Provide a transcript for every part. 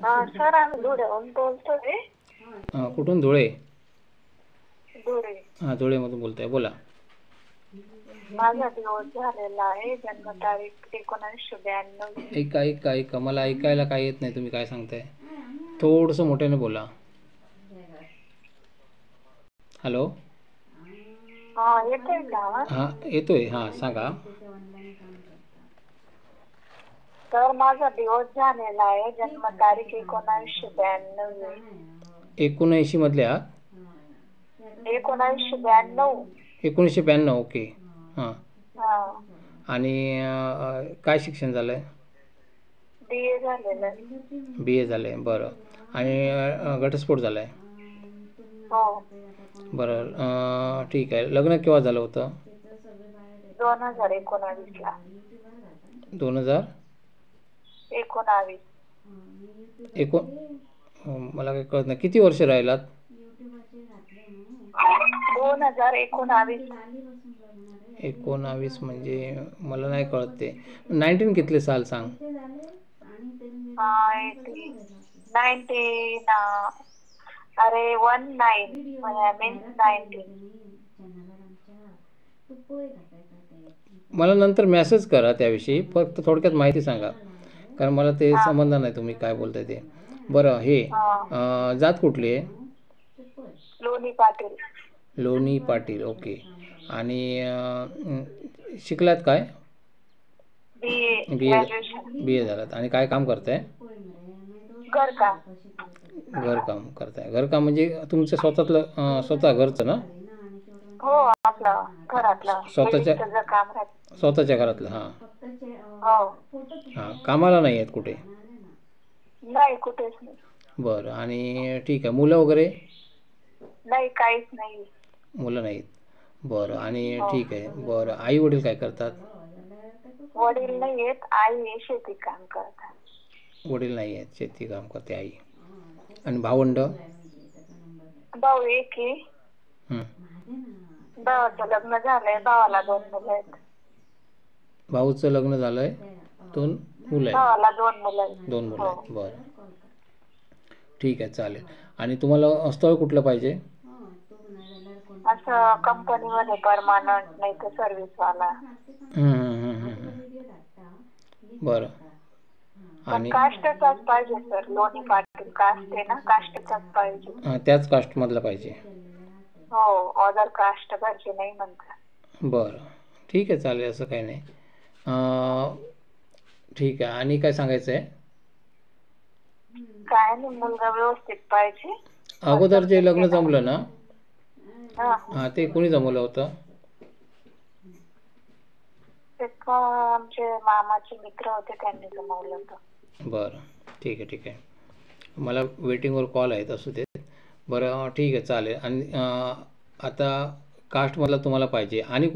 Sir आम्ही धुळ्याहून बोलतोय. कुठून? धुळे? धुळे. हां, धुळेमधून बोलताय, बोला. माझा दिवस झालेला आहे, जन्मतारीख 1992. ऐका ऐका ऐका, मला ऐकायला काय येत नाही तुम्ही काय सांगताय. थोडंसं मोठ्याने बोला. हॅलो. येतोय का आवाज? हां, येतोय. हां, सांगा. तर माझा दिवस झालेला आहे, जन्मतारीख 1992. 79 मधले आहात? 1992. 1992. ओके. हां. हा. आणि काय शिक्षण झालं आहे? BA झालेलं आहे. BA झालं आहे, बरं. आणि घटस्फोट झाला आहे? हो. बरं, ठीक आहे. लग्न केव्हा झालं होतं? 2019 ला. 2019. 19. मला काही कळत नाही. किती वर्ष राहिलात? 2019. 19 म्हणजे मला नाही कळत ते. 19 कितले साल सांग? 19. अरे 19 मीन्स 19. मला नंतर मेसेज करा त्याविषयी, फक्त थोडक्यात माहिती सांगा, कारण मला ते समजणार नाही तुम्ही काय बोलताय ते. बरं, हे जात कुठली आहे? लोणी पाटील. लोणी पाटील, ओके. आणि शिकलात काय? BA झालात. आणि काय काम करताय? घरकाम. घरकाम करताय. घरकाम म्हणजे तुमचं स्वतः घरचं ना? हो, आपलं घरातलं स्वतःच्या घरातलं. हां हां, कामाला नाही आहेत कुठे? नाही, कुठेच नाही. बरं, आणि ठीक आहे. मुलं वगैरे? नाही, काहीच नाही. मुलं नाहीत. बरं, आणि ठीक आहे. बरं, आई वडील काय करतात? वडील नाही आहेत, आई शेती काम करतात. वडील नाही आहेत, शेती काम करते आई. आणि भावंड? भाऊ एक आहे. भावाचं लग्न झालंय, भावाला 2 मुलं आहेत. भाऊचं लग्न झालंय, 2 मुलं आहेत. भावाला 2 मुलं आहेत. 2 मुलं आहेत. बरं, ठीक आहे, चालेल. आणि तुम्हाला स्थळ कुठलं पाहिजे? असं कंपनीमध्ये परमानंट, नाही तर सर्व्हिसवाला. बरं. आणि कास्टचाच पाहिजे सर. लोणी पाटील कास्ट आहे ना, कास्टचाच पाहिजे. त्याच कास्टमधला पाहिजे? हो, अदर कास्ट पाहिजे नाही म्हणतात. बरं, ठीक आहे, चालेल, असं काही नाही. ठीक आहे. आणि काय सांगायचं आहे? काय नाही, मुलगा व्यवस्थित पाहिजे. अगोदर जे लग्न जमलं ना, हां, ते कोणी जमवलं होतं? आमचे मामाचे मित्र होते, त्यांनी जमवलं होतं. बरं, ठीक आहे, ठीक आहे. मला वेटिंगवर कॉल आहेत, असू देत. बरं, ठीक आहे, चालेल. आणि आता कास्टमधला तुम्हाला पाहिजे. आणि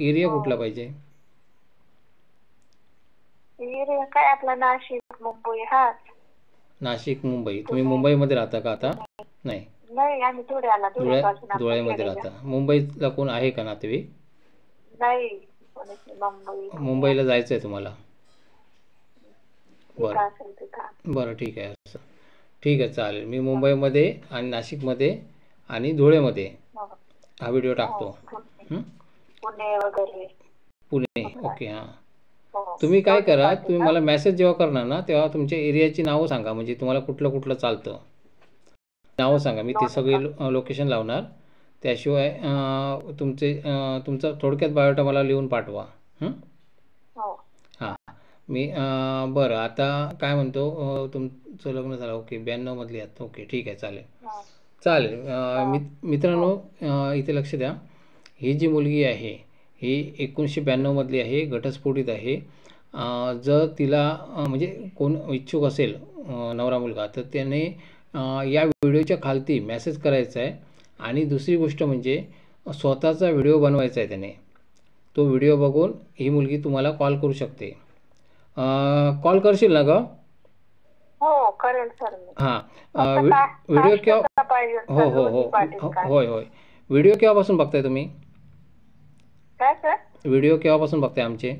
एरिया कुठला पाहिजे? एरिया काय आपला नाशिक, मुंबई. हाच. नाशिक, मुंबई. तुम्ही मुंबईमध्ये राहता का आता? नाही, आम्ही धुळ्यामध्ये राहता. मुंबईला कोण आहे का नातेवाईक? नाही, मुंबईला जायचं आहे तुम्हाला? बरं, ठीक आहे. असं ठीक आहे, चालेल. मी मुंबईमध्ये आणि नाशिकमध्ये आणि धुळेमध्ये हा व्हिडिओ टाकतो. पुणे वगैरे. पुणे, ओके. हां, तुम्ही काय करा, तुम्ही मला मेसेज जेव्हा करणार ना, तेव्हा तुमच्या एरियाची नावं सांगा, म्हणजे तुम्हाला कुठलं कुठलं चालतं नावं सांगा. मी ते सगळे लोकेशन लावणार. त्याशिवाय तुमचा थोडक्यात बायोडा मला लिहून पाठवा. हां, मी बरं, आता काय म्हणतो, तुमचं लग्न झालं, ओके. 92 मधली आहात, ओके, ठीक आहे, चालेल. चालेल. मित्रांनो, इथे लक्ष द्या. ही जी मुलगी आहे ही 1992 मधली आहे, घटस्फोटित आहे. जर तिला म्हणजे कोण इच्छुक असेल नवरा मुलगा, तर त्याने या व्हिडिओच्या खालती मेसेज करायचा आहे. आणि दुसरी गोष्ट म्हणजे स्वतःचा व्हिडिओ बनवायचा आहे त्याने. तो व्हिडिओ बघून ही मुलगी तुम्हाला कॉल करू शकते. कॉल करशील ना गं? हो, करेल सर. हां, व्हिडिओ केव्हा? हो हो हो, होय होय. व्हिडिओ केव्हापासून बघताय तुम्ही? काय सर? व्हिडिओ केव्हापासून बघताय आमचे?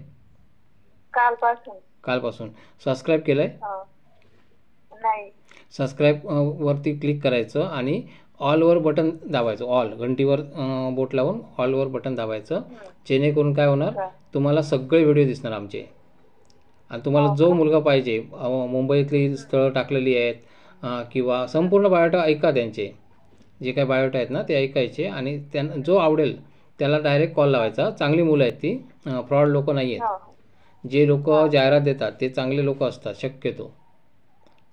कालपासून. कालपासून. सबस्क्राईब केलंय? नाही. सबस्क्राईब वरती क्लिक करायचं आणि ऑलवर बटन दाबायचं. ऑल घंटीवर बोट लावून ऑलवर बटन दाबायचं. जेणेकरून काय होणार, तुम्हाला सगळे व्हिडिओ दिसणार आमचे. आणि तुम्हाला जो मुलगा पाहिजे, मुंबईतली स्थळं टाकलेली आहेत किंवा संपूर्ण बायोटा ऐका, त्यांचे जे काही बायोटा आहेत ना ते ऐकायचे आणि त्यांना जो आवडेल त्याला डायरेक्ट कॉल लावायचा. चांगली मुलं आहेत ती, फ्रॉड लोक नाही आहेत. जे लोक जाहिरात देतात ते चांगले लोक असतात शक्यतो,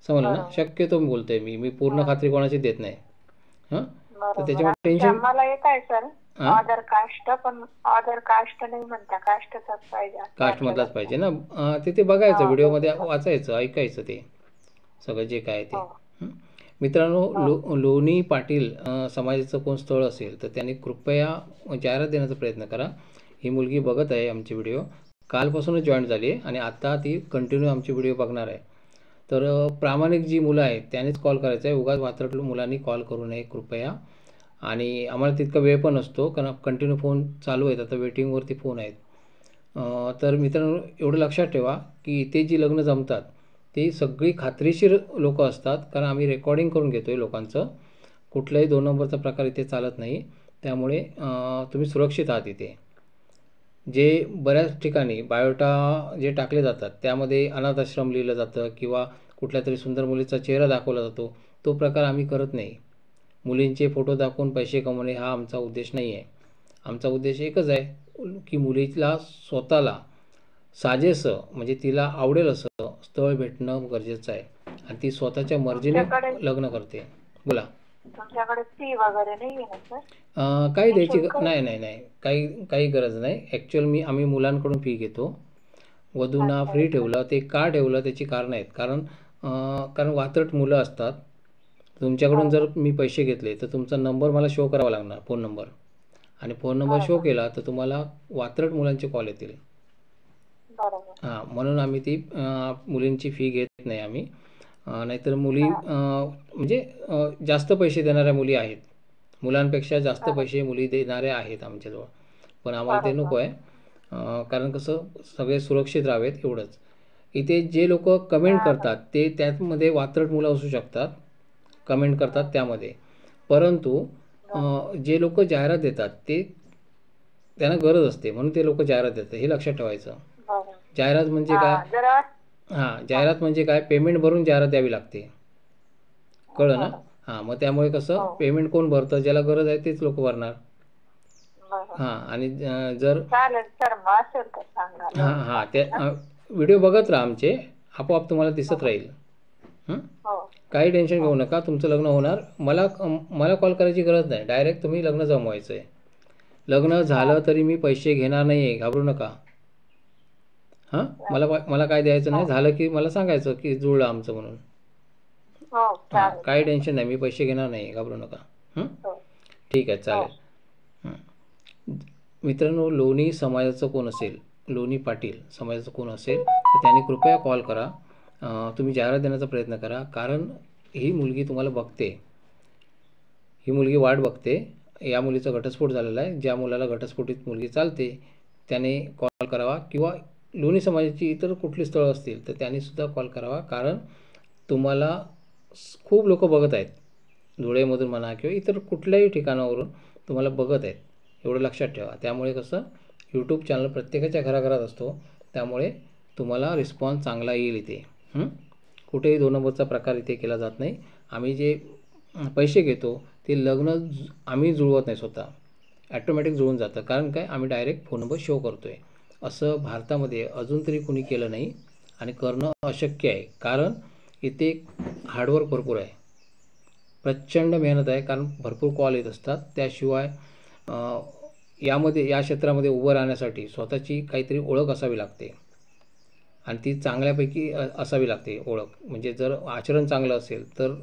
समजलं ना. शक्यतो मी बोलतोय, मी पूर्ण खात्री कोणाची देत नाही. हां, तर त्याच्यामुळे टेन्शन. मला येत आहे सर अदर कास्ट, पण अदर कास्ट नाही म्हणता, कास्टचाच पाहिजे. कास्टमधलाच पाहिजे ना. ते बघायचं, व्हिडिओमध्ये वाचायचं, ऐकायचं ते सगळं जे काय ते. मित्रांनो, लोणी पाटील समाजाचं कोण स्थळ असेल तर त्यांनी कृपया जाहिरात देण्याचा प्रयत्न करा. ही मुलगी बघत आहे आमचे व्हिडिओ, कालपासूनच जॉईन झाली आहे आणि आत्ता ती कंटिन्यू आमचे व्हिडिओ बघणार आहे. तर प्रामाणिक जी मुलं आहेत त्यांनीच कॉल करायचा आहे. उगाच वात्रट मुलांनी कॉल करू नये कृपया. आणि आम्हाला तितका वेळ पण नसतो, कारण कंटिन्यू फोन चालू आहेत, आता वेटिंगवरती फोन आहेत. तर मित्रांनो, एवढं लक्षात ठेवा की इथे जी लग्न जमतात ते सगळी खात्रीशीर लोक असतात, कारण आम्ही रेकॉर्डिंग करून घेतो आहे लोकांचं. कुठलाही 2 नंबरचा प्रकार इथे चालत नाही. त्यामुळे तुम्ही सुरक्षित आहात इथे. जे बऱ्याच ठिकाणी बायोटा जे टाकले जातात त्यामध्ये अनाथ आश्रम लिहिलं जातं किंवा कुठल्या तरी सुंदर मुलीचा चेहरा दाखवला जातो. तो प्रकार आम्ही करत नाही. मुलींचे फोटो दाखवून पैसे कमवणे हा आमचा उद्देश नाही आहे. आमचा उद्देश एकच आहे की मुलीला स्वतःला साजेसं, म्हणजे तिला आवडेल असं स्थळ भेटणं गरजेचं आहे आणि ती स्वतःच्या मर्जीने लग्न करते. बोला. तुमच्याकडे फी वगैरे नाही आहे ना सर? काही द्यायची नाही, काही गरज नाही. ॲक्च्युअल आम्ही मुलांकडून फी घेतो. वधूंना फ्री ठेवलं, ते का ठेवलं त्याची कारणं आहेत. कारण वात्रट मुलं असतात. तुमच्याकडून जर मी पैसे घेतले तर तुमचा नंबर मला शो करावा लागणार, फोन नंबर. आणि फोन नंबर शो केला तर तुम्हाला वात्रट मुलांचे कॉल येतील. हां, म्हणून आम्ही ती मुलींची फी घेत नाही आम्ही. नाहीतर मुली म्हणजे जास्त पैसे देणाऱ्या मुली आहेत, मुलांपेक्षा जास्त पैसे मुली देणाऱ्या आहेत आमच्याजवळ. पण आम्हाला ते नको आहे, कारण कसं सगळे सुरक्षित राहावेत एवढंच. इथे जे लोक कमेंट करतात ते त्यामध्ये वात्रट मुलं असू शकतात, कमेंट करतात त्यामध्ये. परंतु जे लोक जाहिरात देतात ते त्यांना गरज असते म्हणून ते लोक जाहिरात देतात, हे लक्षात ठेवायचं. जाहिरात म्हणजे काय? हां, जाहिरात म्हणजे काय, पेमेंट भरून जाहिरात द्यावी लागते, कळलं ना. हां, मग त्यामुळे कसं पेमेंट कोण भरतं, ज्याला गरज आहे तेच लोक भरणार. हां, आणि जर हां त्या व्हिडिओ बघत राहा आमचे, आपोआप तुम्हाला दिसत राहील. काही टेन्शन घेऊ नका, तुमचं लग्न होणार. मला कॉल करायची गरज नाही, डायरेक्ट तुम्ही लग्न जमवायचं आहे. लग्न झालं तरी मी पैसे घेणार नाही आहे, घाबरू नका. हां, मला काय द्यायचं नाही, झालं की मला सांगायचं की जुळलं आमचं म्हणून. हां, काही टेन्शन नाही, मी पैसे घेणार नाही, घाबरू नका. ठीक आहे, चालेल. मित्रांनो, लोणी समाजाचं कोण असेल, लोणी पाटील समाजाचं कोण असेल तर त्यांनी कृपया कॉल करा. तुम्ही जाहिरात देण्याचा प्रयत्न करा, कारण ही मुलगी तुम्हाला बघते, ही मुलगी वाट बघते. या मुलीचा घटस्फोट झालेला आहे. ज्या मुलाला घटस्फोटित मुलगी चालते त्याने कॉल करावा, किंवा लोणी समाजाची इतर कुठली स्थळं असतील तर त्यांनीसुद्धा कॉल करावा. कारण तुम्हाला खूप लोक बघत आहेत, धुळेमधून म्हणा किंवा इतर कुठल्याही ठिकाणावरून तुम्हाला बघत आहेत, एवढं लक्षात ठेवा. त्यामुळे कसं, यूट्यूब चॅनल प्रत्येकाच्या घराघरात असतो, त्यामुळे तुम्हाला रिस्पॉन्स चांगला येईल इथे. कुठेही 2 नंबरचा प्रकार इथे केला जात नाही. आम्ही जे पैसे घेतो ते लग्न आम्ही जुळवत नाही, स्वतः ॲटोमॅटिक जुळून जातं. कारण काय, आम्ही डायरेक्ट फोन नंबर शो करतो आहे. असं भारतामध्ये अजून तरी कुणी केलं नाही आणि करणं अशक्य आहे, कारण इथे हार्डवर्क भरपूर आहे, प्रचंड मेहनत आहे, कारण भरपूर कॉल येत असतात. त्याशिवाय या क्षेत्रामध्ये उभं राहण्यासाठी स्वतःची काहीतरी ओळख असावी लागते आणि ती चांगल्यापैकी असावी लागते ओळख. म्हणजे जर आचरण चांगलं असेल तर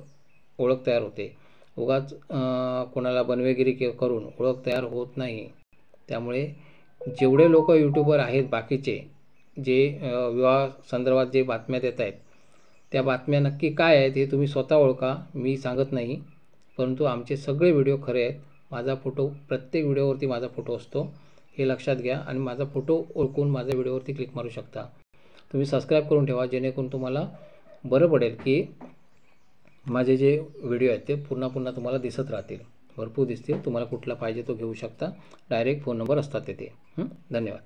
ओळख तयार होते. उगाच कोणाला बनवेगिरी करून ओळख तयार होत नाही. त्यामुळे जेवढे लोक यूट्यूबर आहेत बाकीचे, जे विवाह संदर्भात जे बातम्या देत आहेत त्या बातम्या नक्की काय आहेत हे तुम्ही स्वतः ओळखा, मी सांगत नाही. परंतु आमचे सगळे व्हिडिओ खरे आहेत. माझा फोटो, प्रत्येक व्हिडिओवरती माझा फोटो असतो, हे लक्षात घ्या. आणि माझा फोटो ओळखून माझ्या व्हिडिओवरती क्लिक मारू शकता. तुम्ही सबस्क्राईब करून ठेवा, जेणेकरून तुम्हाला बरं पडेल की माझे जे व्हिडिओ आहेत ते पुन्हा पुन्हा तुम्हाला दिसत राहतील, भरपूर दिसतील. तुम्हाला कुठला पाहिजे तो घेऊ शकता. डायरेक्ट फोन नंबर असतात तिथे. धन्यवाद.